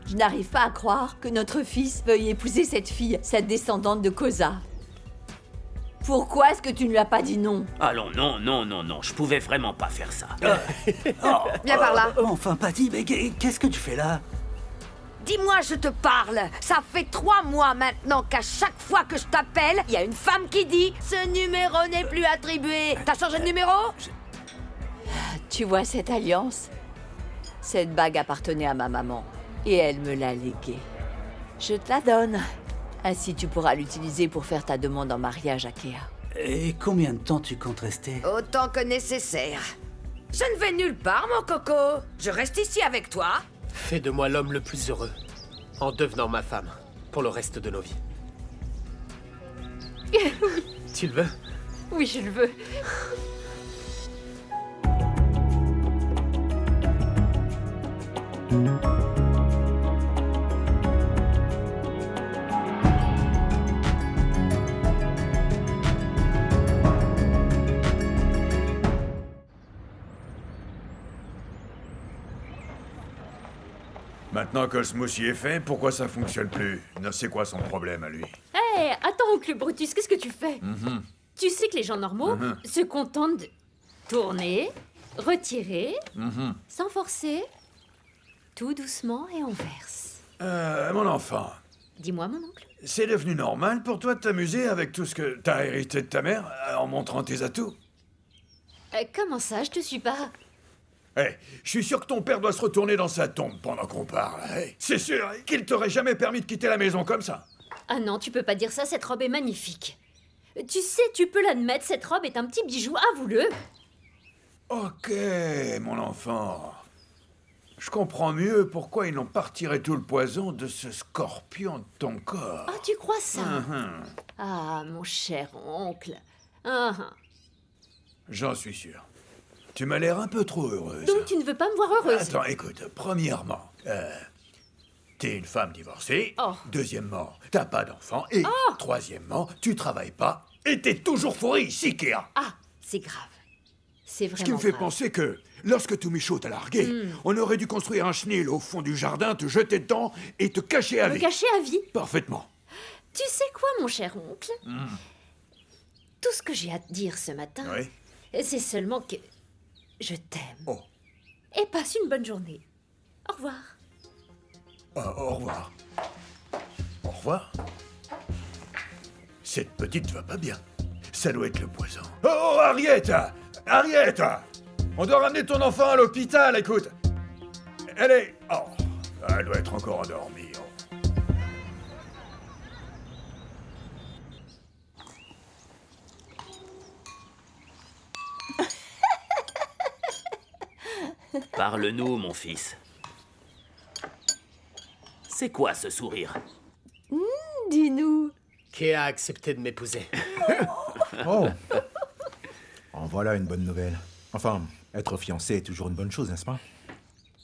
Je n'arrive pas à croire que notre fils veuille épouser cette fille, cette descendante de Kosa. Pourquoi est-ce que tu ne lui as pas dit non? Allons, non, je pouvais vraiment pas faire ça. Viens par là. Enfin, Patty, mais qu'est-ce que tu fais là? Dis-moi, je te parle. Ça fait 3 mois maintenant qu'à chaque fois que je t'appelle, il y a une femme qui dit « Ce numéro n'est plus attribué ». T'as changé de numéro? Tu vois cette alliance? Cette bague appartenait à ma maman et elle me l'a léguée. Je te la donne. Ainsi tu pourras l'utiliser pour faire ta demande en mariage à Kea. Et combien de temps tu comptes rester? Autant que nécessaire. Je ne vais nulle part, mon coco. Je reste ici avec toi. Fais de moi l'homme le plus heureux, en devenant ma femme, pour le reste de nos vies. Tu le veux? Oui, je le veux. Maintenant que le smoothie est fait, pourquoi ça fonctionne plus? Non, c'est quoi son problème à lui? Hé, attends, oncle Brutus, qu'est-ce que tu fais? Tu sais que les gens normaux se contentent de tourner, retirer, sans forcer, tout doucement et on verse. Mon enfant, Dis-moi, mon oncle. c'est devenu normal pour toi de t'amuser avec tout ce que t'as hérité de ta mère en montrant tes atouts? Comment ça, je te suis pas? Je suis sûr que ton père doit se retourner dans sa tombe pendant qu'on parle. C'est sûr qu'il t'aurait jamais permis de quitter la maison comme ça. Ah non, tu peux pas dire ça, cette robe est magnifique. Tu sais, tu peux l'admettre, cette robe est un petit bijou, avoue-le. Ok, mon enfant. Je comprends mieux pourquoi ils n'ont pas retiré tout le poison de ce scorpion de ton corps. Ah, tu crois ça? Ah, mon cher oncle. J'en suis sûr. Tu m'as l'air un peu trop heureuse. Donc tu ne veux pas me voir heureuse? Attends, écoute, premièrement, t'es une femme divorcée. Oh. Deuxièmement, t'as pas d'enfant. Et troisièmement, tu travailles pas. Et t'es toujours fourré ici, Kea. Ah, c'est grave. C'est vraiment Ce qui me fait grave. penser que, lorsque Tumicho t'a largué, on aurait dû construire un chenil au fond du jardin, te jeter dedans et te cacher à Me vie. cacher à vie? Parfaitement. Tu sais quoi, mon cher oncle? Tout ce que j'ai à te dire ce matin, Oui. c'est seulement que je t'aime. Oh. Et passe une bonne journée. Au revoir. Au revoir. Au revoir. Cette petite va pas bien. Ça doit être le poison. Oh, Harriet! Harriet! On doit ramener ton enfant à l'hôpital, écoute. Elle est... Oh, elle doit être encore endormie. Oh. Parle-nous, mon fils. C'est quoi ce sourire? Dis-nous. Kea a accepté de m'épouser. Oh. En voilà une bonne nouvelle. Enfin, être fiancé est toujours une bonne chose, n'est-ce pas?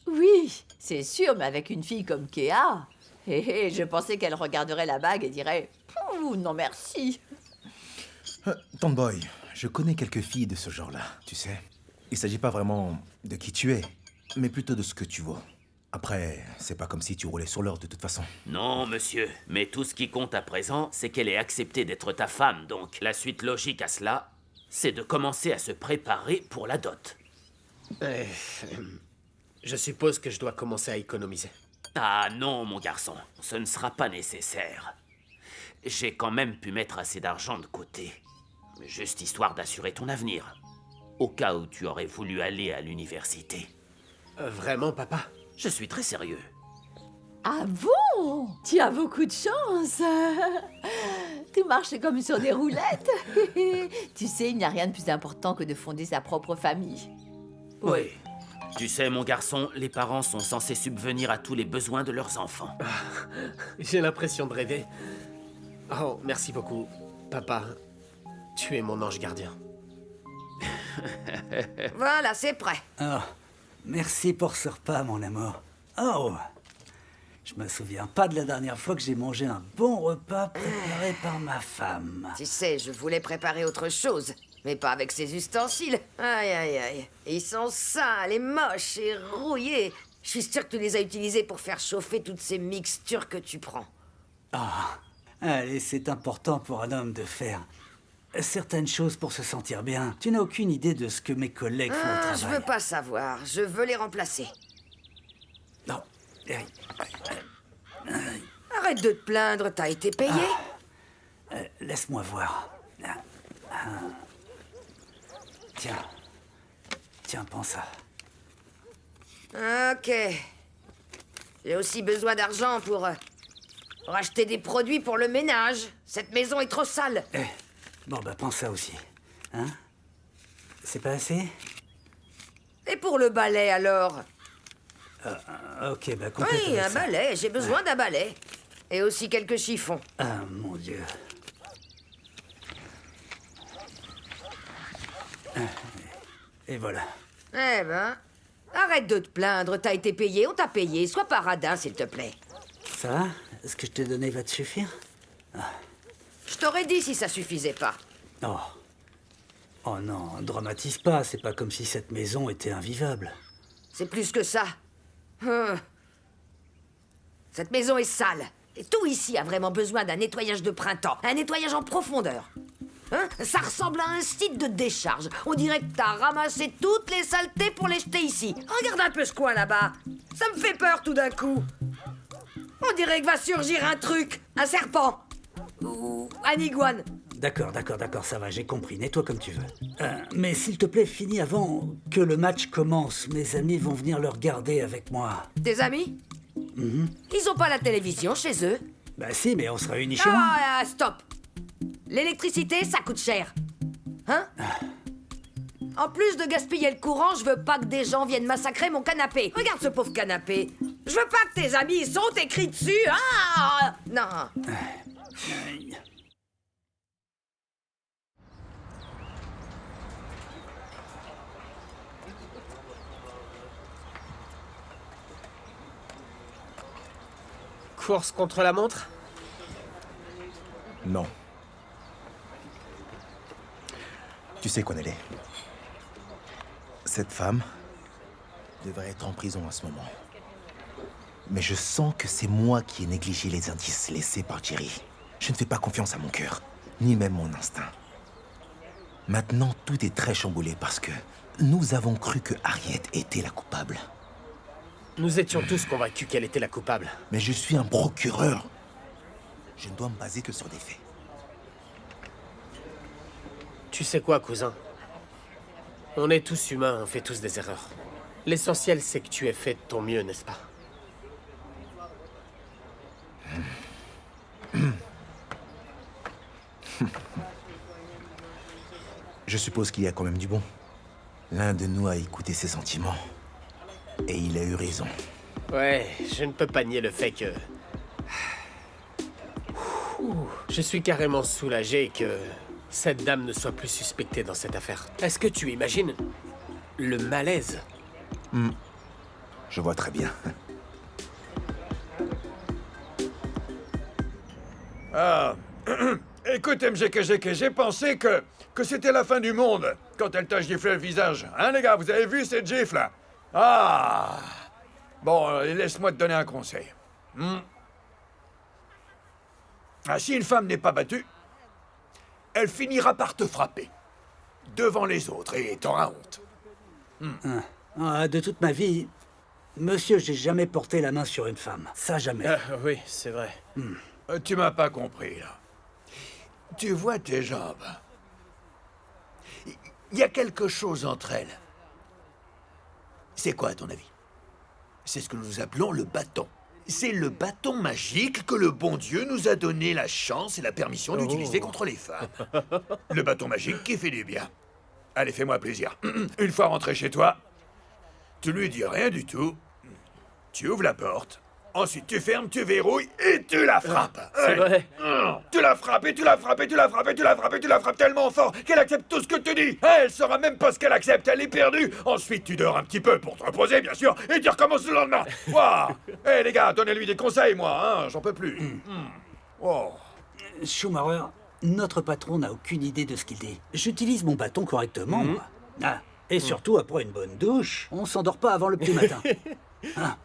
Oui, c'est sûr, mais avec une fille comme Kea. Je pensais qu'elle regarderait la bague et dirait « Pouh, non merci ». Tomboy, je connais quelques filles de ce genre-là, tu sais. Il s'agit pas vraiment de qui tu es, mais plutôt de ce que tu vaux. Après, c'est pas comme si tu roulais sur l'or de toute façon. Non, monsieur. Mais tout ce qui compte à présent, c'est qu'elle ait accepté d'être ta femme. Donc, la suite logique à cela, c'est de commencer à se préparer pour la dot. Je suppose que je dois commencer à économiser. Ah non, mon garçon. Ce ne sera pas nécessaire. J'ai quand même pu mettre assez d'argent de côté. Juste histoire d'assurer ton avenir. Au cas où tu aurais voulu aller à l'université. Vraiment, papa? Je suis très sérieux. Ah bon? Tu as beaucoup de chance. Tu marches comme sur des roulettes. Tu sais, il n'y a rien de plus important que de fonder sa propre famille. Oui. Tu sais, mon garçon, les parents sont censés subvenir à tous les besoins de leurs enfants. J'ai l'impression de rêver. Oh, merci beaucoup, papa. Tu es mon ange gardien. Voilà, c'est prêt. Oh, merci pour ce repas, mon amour. Oh, je me souviens pas de la dernière fois que j'ai mangé un bon repas préparé par ma femme. Tu sais, je voulais préparer autre chose, mais pas avec ces ustensiles. Aïe, aïe, aïe. Ils sont sales et moches et rouillés. Je suis sûr que tu les as utilisés pour faire chauffer toutes ces mixtures que tu prends. Ah, allez, c'est important pour un homme de faire certaines choses pour se sentir bien. Tu n'as aucune idée de ce que mes collègues font au travail. Je veux pas savoir. Je veux les remplacer. Non. Arrête de te plaindre, t'as été payé. Laisse-moi voir. Tiens. Tiens, prends ça. Ok. J'ai aussi besoin d'argent pour acheter des produits pour le ménage. Cette maison est trop sale. Bon, bah, prends ça aussi. Hein? C'est pas assez? Et pour le balai, alors? Ok, bah, complète Oui, avec un ça. balai. J'ai besoin d'un balai. Et aussi quelques chiffons. Ah, mon Dieu. Et voilà. Eh ben, arrête de te plaindre. T'as été payé, on t'a payé. Sois pas radin, s'il te plaît. Ça va? Ce que je t'ai donné va te suffire? Je t'aurais dit si ça suffisait pas. Oh. Oh non, dramatise pas. C'est pas comme si cette maison était invivable. C'est plus que ça. Cette maison est sale. Et tout ici a vraiment besoin d'un nettoyage de printemps. Un nettoyage en profondeur. Hein? Ça ressemble à un site de décharge. On dirait que t'as ramassé toutes les saletés pour les jeter ici. Regarde un peu ce coin là-bas. Ça me fait peur tout d'un coup. On dirait que va surgir un truc. Un serpent. Ou un iguane. D'accord, ça va, j'ai compris. Nettoie comme tu veux. Mais s'il te plaît, finis avant que le match commence. Mes amis vont venir le regarder avec moi. Tes amis? Ils ont pas la télévision chez eux. Bah si, mais on se réunit chez moi. Ah, stop. L'électricité, ça coûte cher. Hein? En plus de gaspiller le courant, je veux pas que des gens viennent massacrer mon canapé. Regarde ce pauvre canapé. Je veux pas que tes amis sautent et crient dessus. Ah! Non. Course contre la montre? Non. Tu sais qu'on elle est. Cette femme devrait être en prison à ce moment. Mais je sens que c'est moi qui ai négligé les indices laissés par Jerry. Je ne fais pas confiance à mon cœur, ni même mon instinct. Maintenant, tout est très chamboulé parce que nous avons cru que Harriet était la coupable. Nous étions tous convaincus qu'elle était la coupable. Mais je suis un procureur. Je ne dois me baser que sur des faits. Tu sais quoi, cousin? On est tous humains, on fait tous des erreurs. L'essentiel, c'est que tu aies fait de ton mieux, n'est-ce pas? Je suppose qu'il y a quand même du bon. L'un de nous a écouté ses sentiments. Et il a eu raison. Ouais, je ne peux pas nier le fait que... Je suis carrément soulagé que cette dame ne soit plus suspectée dans cette affaire. Est-ce que tu imagines le malaise? Je vois très bien. Ah, écoute MGKGK, j'ai pensé que c'était la fin du monde quand elle t'a giflé le visage. Hein les gars, vous avez vu cette gifle là? Ah. Bon, laisse-moi te donner un conseil. Ah, si une femme n'est pas battue, elle finira par te frapper. Devant les autres, et t'auras honte. De toute ma vie, monsieur, j'ai jamais porté la main sur une femme. Ça, jamais. Oui, c'est vrai. Tu m'as pas compris, là. Tu vois tes jambes. Il y a quelque chose entre elles. C'est quoi, à ton avis? C'est ce que nous appelons le bâton. C'est le bâton magique que le bon Dieu nous a donné la chance et la permission d'utiliser contre les femmes. Le bâton magique qui fait du bien. Allez, fais-moi plaisir. Une fois rentré chez toi, tu lui dis rien du tout. Tu ouvres la porte. Ensuite, tu fermes, tu verrouilles et tu la frappes. C'est vrai. Tu la frappes et tu la frappes et tu la frappes et tu la frappes et tu la frappes tellement fort qu'elle accepte tout ce que tu dis. Elle saura même pas ce qu'elle accepte, elle est perdue. Ensuite, tu dors un petit peu pour te reposer, bien sûr, et tu recommences le lendemain. Waouh. Hé les gars, donnez-lui des conseils, moi, hein, j'en peux plus. Oh. Schumacher, notre patron n'a aucune idée de ce qu'il dit. J'utilise mon bâton correctement, moi. Et surtout, après une bonne douche, on s'endort pas avant le petit matin.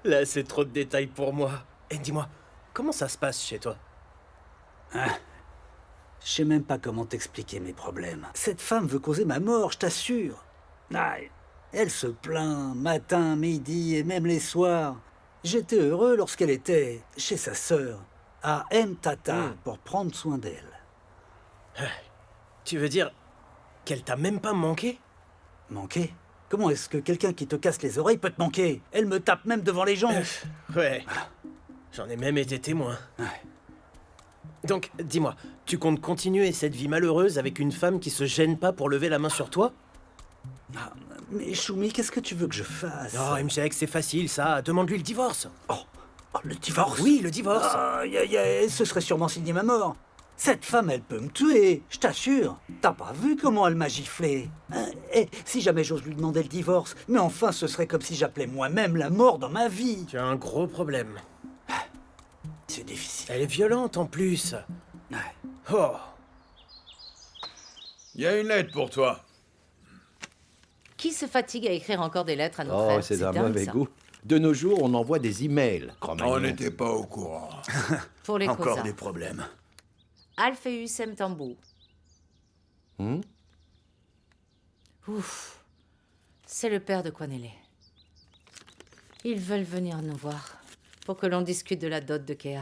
Là, c'est trop de détails pour moi. Et dis-moi, comment ça se passe chez toi? Je sais même pas comment t'expliquer mes problèmes. Cette femme veut causer ma mort, je t'assure. Ah, elle se plaint, matin, midi et même les soirs. J'étais heureux lorsqu'elle était chez sa sœur, à Mtata, pour prendre soin d'elle. Tu veux dire qu'elle t'a même pas manqué? Manquer? Comment est-ce que quelqu'un qui te casse les oreilles peut te manquer? Elle me tape même devant les gens. Ouais. J'en ai même été témoin. Ouais. Donc, dis-moi, tu comptes continuer cette vie malheureuse avec une femme qui se gêne pas pour lever la main sur toi? Ah, mais Choumi, qu'est-ce que tu veux que je fasse? Oh, MJX, c'est facile, ça. Demande-lui le divorce. Oh, le divorce? Oui, le divorce. Ah, ce serait sûrement signer ma mort. Cette femme, elle peut me tuer, je t'assure. T'as pas vu comment elle m'a giflé? Et si jamais j'ose lui demander le divorce, mais enfin, ce serait comme si j'appelais moi-même la mort dans ma vie. Tu as un gros problème. C'est difficile. Elle est violente en plus. Ouais. Oh. Il y a une lettre pour toi. Qui se fatigue à écrire encore des lettres à nos Oh, frères? c'est d'un dingue, mauvais ça. goût. De nos jours, on envoie des emails. Cro-Magnon. On n'était pas au courant. Pour les Encore cousins. des problèmes. Alpheus Mtambu. Hmm? Ouf. C'est le père de Kwanele. Ils veulent venir nous voir pour que l'on discute de la dot de Kea.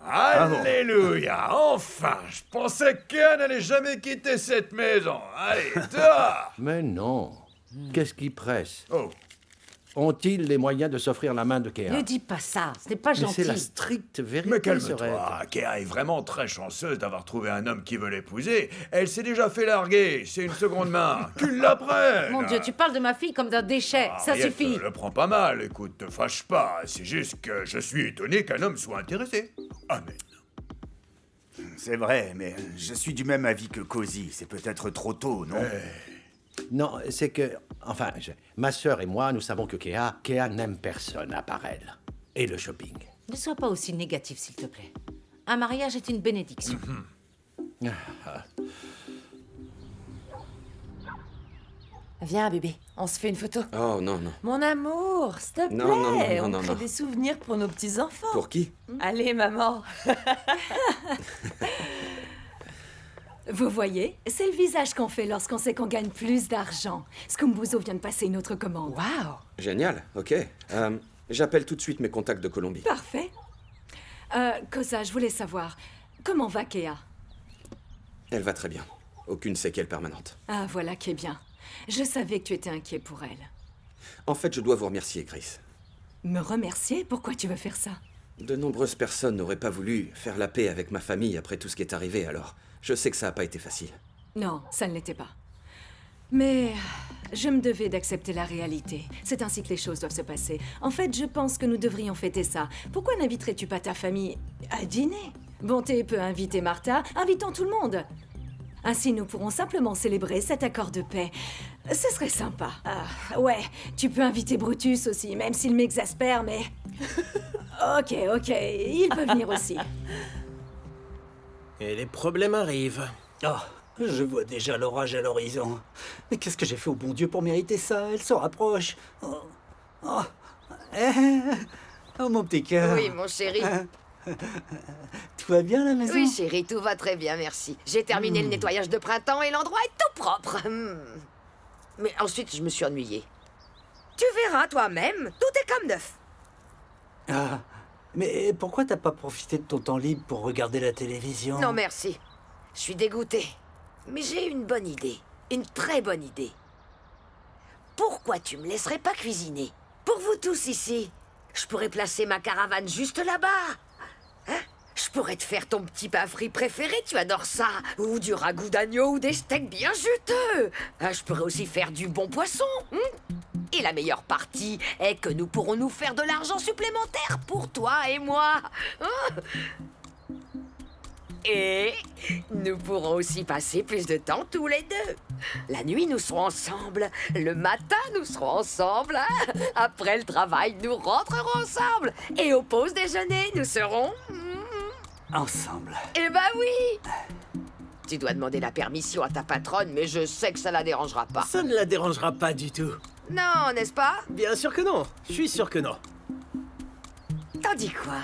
Alléluia, enfin. Je pensais qu'elle n'allait jamais quitter cette maison. Allez, toi. Mais non. Qu'est-ce qui presse? Oh, Ont-ils les moyens de s'offrir la main de Kea? Ne dis pas ça, ce n'est pas Mais gentil. c'est la stricte vérité, mais Sorette. calme-toi. Kea est vraiment très chanceuse d'avoir trouvé un homme qui veut l'épouser. Elle s'est déjà fait larguer. C'est une seconde main. Qu'il la prenne. Mon Dieu, tu parles de ma fille comme d'un déchet, ça Henriette, suffit. le prends pas mal. Écoute, te fâche pas. C'est juste que je suis étonné qu'un homme soit intéressé. Amen. C'est vrai, mais je suis du même avis que Cozy. C'est peut-être trop tôt, non? Non, c'est que... Enfin, ma sœur et moi, nous savons que Kea n'aime personne à part elle. Et le shopping. Ne sois pas aussi négatif, s'il te plaît. Un mariage est une bénédiction. Viens, bébé, on se fait une photo. Oh non, non. Mon amour, s'il te plaît, Non, non, non, non, on non, crée non. des souvenirs pour nos petits-enfants. Pour qui? Allez, maman. Vous voyez, c'est le visage qu'on fait lorsqu'on sait qu'on gagne plus d'argent. Skumbuzo vient de passer une autre commande. Waouh. Génial, ok. J'appelle tout de suite mes contacts de Colombie. Parfait. Kosa, je voulais savoir, comment va Kea? Elle va très bien. Aucune séquelle permanente. Ah, voilà qui est bien. Je savais que tu étais inquiet pour elle. En fait, je dois vous remercier, Chris. Me remercier? Pourquoi tu veux faire ça? De nombreuses personnes n'auraient pas voulu faire la paix avec ma famille après tout ce qui est arrivé, alors je sais que ça n'a pas été facile. Non, ça ne l'était pas. Mais je me devais d'accepter la réalité. C'est ainsi que les choses doivent se passer. En fait, je pense que nous devrions fêter ça. Pourquoi n'inviterais-tu pas ta famille à dîner? Bonté peut inviter Martha, invitons tout le monde. Ainsi, nous pourrons simplement célébrer cet accord de paix. Ce serait sympa. Ah, ouais, tu peux inviter Brutus aussi, même s'il m'exaspère, mais... Ok, il peut venir aussi. Et les problèmes arrivent. Oh, je vois déjà l'orage à l'horizon. Mais qu'est-ce que j'ai fait au bon Dieu pour mériter ça? Elle se rapproche. Oh, mon petit cœur. Oui, mon chéri. Tout va bien à la maison? Oui, chéri, tout va très bien, merci. J'ai terminé le nettoyage de printemps et l'endroit est tout propre. Mais ensuite, je me suis ennuyée. Tu verras toi-même, tout est comme neuf. Ah, mais pourquoi t'as pas profité de ton temps libre pour regarder la télévision? Non, merci. Je suis dégoûtée. Mais j'ai une bonne idée. Une très bonne idée. Pourquoi tu me laisserais pas cuisiner? Pour vous tous ici. Je pourrais placer ma caravane juste là-bas. Hein? Je pourrais te faire ton petit pain frit préféré, tu adores ça. Ou du ragoût d'agneau ou des steaks bien juteux. Je pourrais aussi faire du bon poisson. Et la meilleure partie est que nous pourrons nous faire de l'argent supplémentaire pour toi et moi. Et nous pourrons aussi passer plus de temps tous les deux. La nuit, nous serons ensemble. Le matin, nous serons ensemble. Après le travail, nous rentrerons ensemble. Et au pause déjeuner, nous serons... Ensemble. Eh ben oui! Tu dois demander la permission à ta patronne, mais je sais que ça la dérangera pas. Ça ne la dérangera pas du tout. Non, n'est-ce pas? Bien sûr que non. Je suis sûr que non. T'en dis quoi?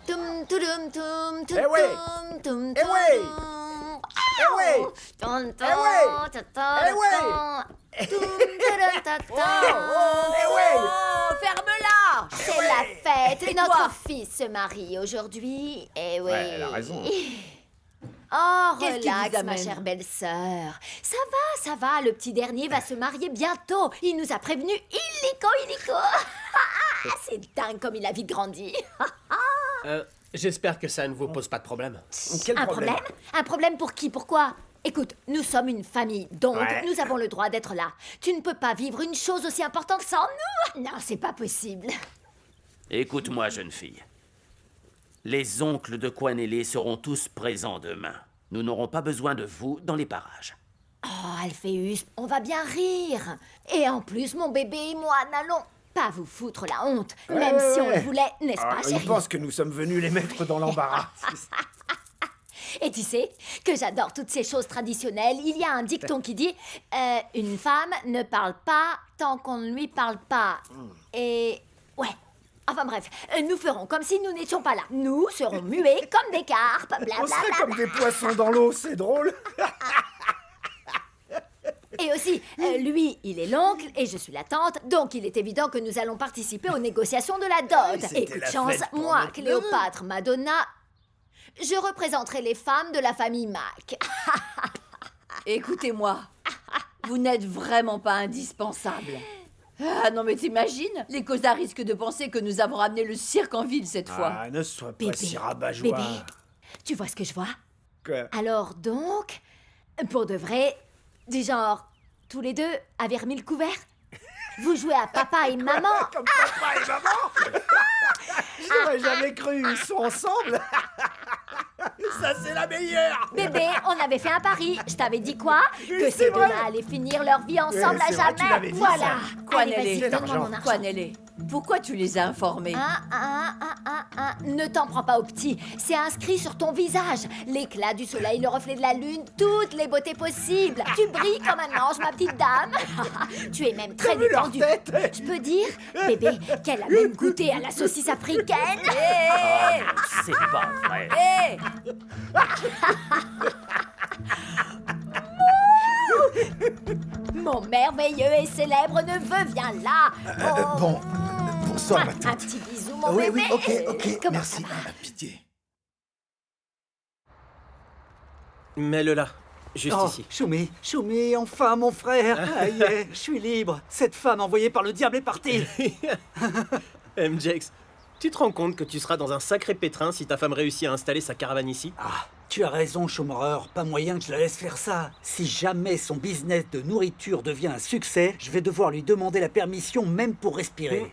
Toum, toudoum, toum, toum, Eh ouais. toum, toum, Eh ouais. toum. Eh ouais. Toum, toum, Eh ouais. toum, Eh ouais. toum, toum, toum, toum. Eh ouais. Oh, ferme-la! C'est la fête. Et Notre toi fils se marie aujourd'hui. Eh oui. Ouais, elle a raison. Oh, Qu'est-ce qui relax, vous ma amène? chère belle-sœur. Ça va, le petit dernier va se marier bientôt. Il nous a prévenu illico. C'est dingue comme il a vite grandi. J'espère que ça ne vous pose pas de problème. Quel Un problème? Un problème pour qui? Pourquoi? Écoute, nous sommes une famille, donc Ouais. nous avons le droit d'être là. Tu ne peux pas vivre une chose aussi importante sans nous. Non, c'est pas possible. Écoute-moi, jeune fille. Les oncles de Quanelle seront tous présents demain. Nous n'aurons pas besoin de vous dans les parages. Oh, Alphéus, on va bien rire. Et en plus, mon bébé et moi n'allons pas vous foutre la honte, même si on le voulait, n'est-ce pas, Il chérie? pense que nous sommes venus les mettre dans l'embarras. Et tu sais que j'adore toutes ces choses traditionnelles. Il y a un dicton qui dit une femme ne parle pas tant qu'on ne lui parle pas. Et ouais. Enfin bref, nous ferons comme si nous n'étions pas là. Nous serons muets comme des carpes, On blablabla. serait comme des poissons dans l'eau, c'est drôle. Et aussi, lui, il est l'oncle et je suis la tante, donc il est évident que nous allons participer aux négociations de la dot. C'était Et coup de la chance, fête pour moi, notre Cléopâtre, Madonna, je représenterai les femmes de la famille Mac. Écoutez-moi, vous n'êtes vraiment pas indispensable. Ah non mais t'imagines? Les Cosa risquent de penser que nous avons ramené le cirque en ville cette fois. Ah, ne sois pas Bébé, si rabat-joie. bébé, tu vois ce que je vois? Quoi? Alors donc, pour de vrai, du genre, tous les deux avez remis le couvert? Vous jouez à papa et maman? Comme papa et maman. J'aurais jamais cru, ils sont ensemble. Ça, c'est la meilleure. Bébé, on avait fait un pari. Je t'avais dit quoi? Que c'est ces vrai. deux-là allaient finir leur vie ensemble à c'est vrai, tu jamais. l'avais dit, Voilà. ça. Allez, vas-y, Quanelle, donne-moi mon argent. Quanelle, pourquoi tu les as informés? Ne t'en prends pas au petit. C'est inscrit sur ton visage. L'éclat du soleil, le reflet de la lune, toutes les beautés possibles. Tu brilles comme un ange, ma petite dame. Tu es même très T'as vu leur détendue. tête? Je peux dire, bébé, qu'elle a même goûté à la saucisse africaine. C'est pas vrai. Hé! Mon merveilleux et célèbre neveu, viens là. Oh. Bon, bonsoir, ma Un tante. petit bisou, mon Oui, bébé. oui, ok, Comment merci. ça va? Ah, pitié. Mets-le là, juste Oh, ici. Choumi, enfin mon frère. Ah, yeah, je suis libre. Cette femme envoyée par le diable est partie. MJX, tu te rends compte que tu seras dans un sacré pétrin si ta femme réussit à installer sa caravane ici? Ah, tu as raison, Schumacher. Pas moyen que je la laisse faire ça. Si jamais son business de nourriture devient un succès, je vais devoir lui demander la permission même pour respirer.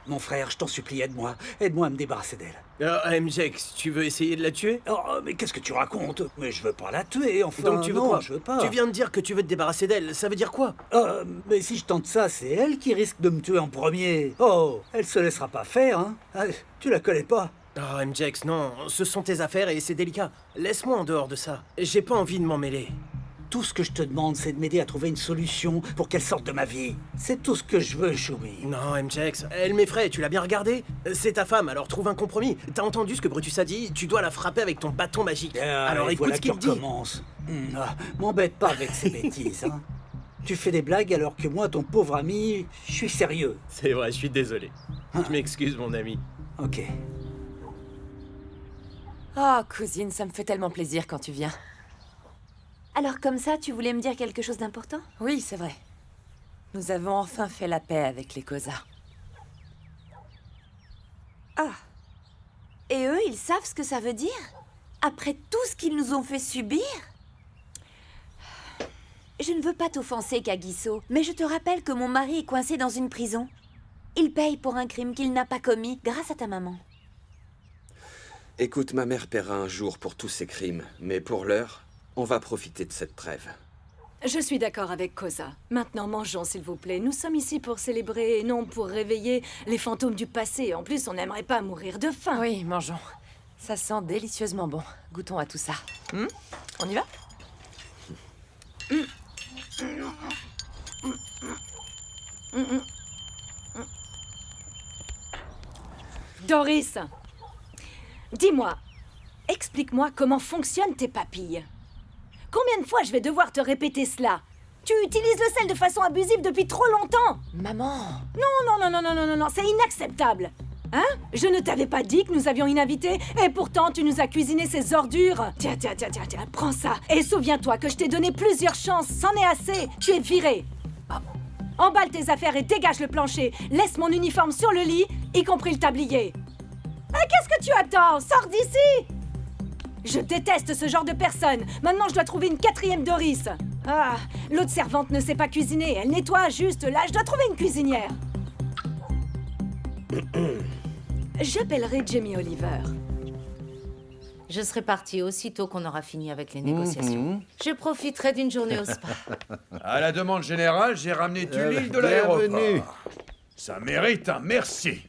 Mon frère, je t'en supplie, aide-moi. Aide-moi à me débarrasser d'elle. MJX, tu veux essayer de la tuer? Oh, mais qu'est-ce que tu racontes? Mais je veux pas la tuer, enfin. Donc tu veux non, quoi? je veux pas. Tu viens de dire que tu veux te débarrasser d'elle, ça veut dire quoi? Mais si je tente ça, c'est elle qui risque de me tuer en premier. Oh, elle se laissera pas faire, hein. Ah, tu la connais pas. Oh, MJX, non, ce sont tes affaires et c'est délicat. Laisse-moi en dehors de ça. J'ai pas envie de m'en mêler. Tout ce que je te demande, c'est de m'aider à trouver une solution pour qu'elle sorte de ma vie. C'est tout ce que je veux, Choumi. Non, MJX, elle m'effraie, tu l'as bien regardé? C'est ta femme, alors trouve un compromis. T'as entendu ce que Brutus a dit? Tu dois la frapper avec ton bâton magique. Alors et écoute voilà ce qu'il que dit. recommence. M'embête pas avec ces bêtises, hein. Tu fais des blagues alors que moi, ton pauvre ami, je suis sérieux. C'est vrai, je suis désolé. Je m'excuse, mon ami. Ok. Oh, cousine, ça me fait tellement plaisir quand tu viens. Alors comme ça, tu voulais me dire quelque chose d'important? Oui, c'est vrai. Nous avons enfin fait la paix avec les Cosa. Ah. Et eux, ils savent ce que ça veut dire? Après tout ce qu'ils nous ont fait subir? Je ne veux pas t'offenser, Kagiso, mais je te rappelle que mon mari est coincé dans une prison. Il paye pour un crime qu'il n'a pas commis grâce à ta maman. Écoute, ma mère paiera un jour pour tous ces crimes, mais pour l'heure, on va profiter de cette trêve. Je suis d'accord avec Cosa. Maintenant, mangeons, s'il vous plaît. Nous sommes ici pour célébrer et non pour réveiller les fantômes du passé. En plus, on n'aimerait pas mourir de faim. Oui, mangeons. Ça sent délicieusement bon. Goûtons à tout ça. On y va? Doris, dis-moi, explique-moi comment fonctionnent tes papilles. Combien de fois je vais devoir te répéter cela? Tu utilises le sel de façon abusive depuis trop longtemps. Maman. Non, c'est inacceptable. Hein? Je ne t'avais pas dit que nous avions une invitée et pourtant tu nous as cuisiné ces ordures. Tiens, prends ça. Et souviens-toi que je t'ai donné plusieurs chances, c'en est assez. Tu es viré. Emballe tes affaires et dégage le plancher. Laisse mon uniforme sur le lit, y compris le tablier. Qu'est-ce que tu attends? Sors d'ici! Je déteste ce genre de personne. Maintenant, je dois trouver une 4e Doris. Ah, l'autre servante ne sait pas cuisiner. Elle nettoie juste. Là, je dois trouver une cuisinière. J'appellerai Jamie Oliver. Je serai partie aussitôt qu'on aura fini avec les négociations. Je profiterai d'une journée au spa. À la demande générale, j'ai ramené du l'île de l'aéroport. Ça mérite un merci.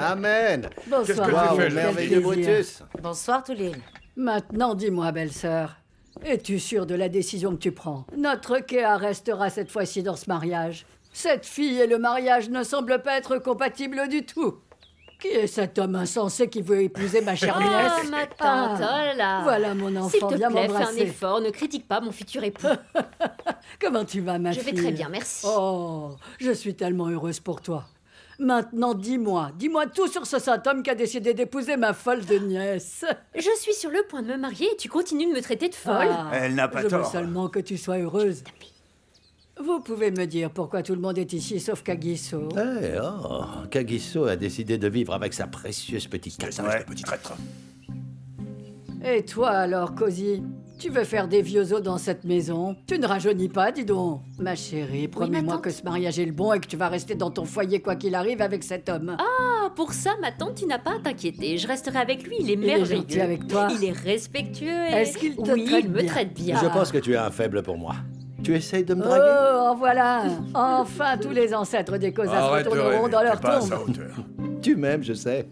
Amen. Qu'est-ce que Bonsoir. tu fais, merveilleux Brutus. Bonsoir, Toulil. Maintenant, dis-moi, belle-sœur, es-tu sûre de la décision que tu prends? Notre Kéa restera cette fois-ci dans ce mariage. Cette fille et le mariage ne semblent pas être compatibles du tout. Qui est cet homme insensé qui veut épouser ma chère nièce? Oh, ma tante, oh là. Voilà mon enfant, S'il te viens plaît, fais un m'embrasser. effort, ne critique pas mon futur époux. Comment tu vas, ma Je fille? vais très bien, merci. Oh, je suis tellement heureuse pour toi. Maintenant, dis-moi tout sur ce saint homme qui a décidé d'épouser ma folle de nièce. Je suis sur le point de me marier et tu continues de me traiter de folle. Elle n'a pas je veux tort. seulement que tu sois heureuse. Vous pouvez me dire pourquoi tout le monde est ici sauf Kagiso? Kagiso a décidé de vivre avec sa précieuse petite cata. Ouais, petit traître. Et toi alors, Cozy? Tu veux faire des vieux os dans cette maison? Tu ne rajeunis pas, dis donc. Ma chérie, promets-moi tante. que ce mariage est le bon et que tu vas rester dans ton foyer quoi qu'il arrive avec cet homme. Ah, pour ça, ma tante, tu n'as pas à t'inquiéter. Je resterai avec lui, il est est merveilleux. gentil avec toi? Il est respectueux et... Est-ce qu'il te Oui, traite il me bien? traite bien. Je pense que tu as un faible pour moi. Tu essayes de me draguer? Oh, en voilà un. Enfin, tous les ancêtres des Cosas Arrête de retourneront rêver, dans leur t'es pas à sa tombe. hauteur. Tu m'aimes, je sais.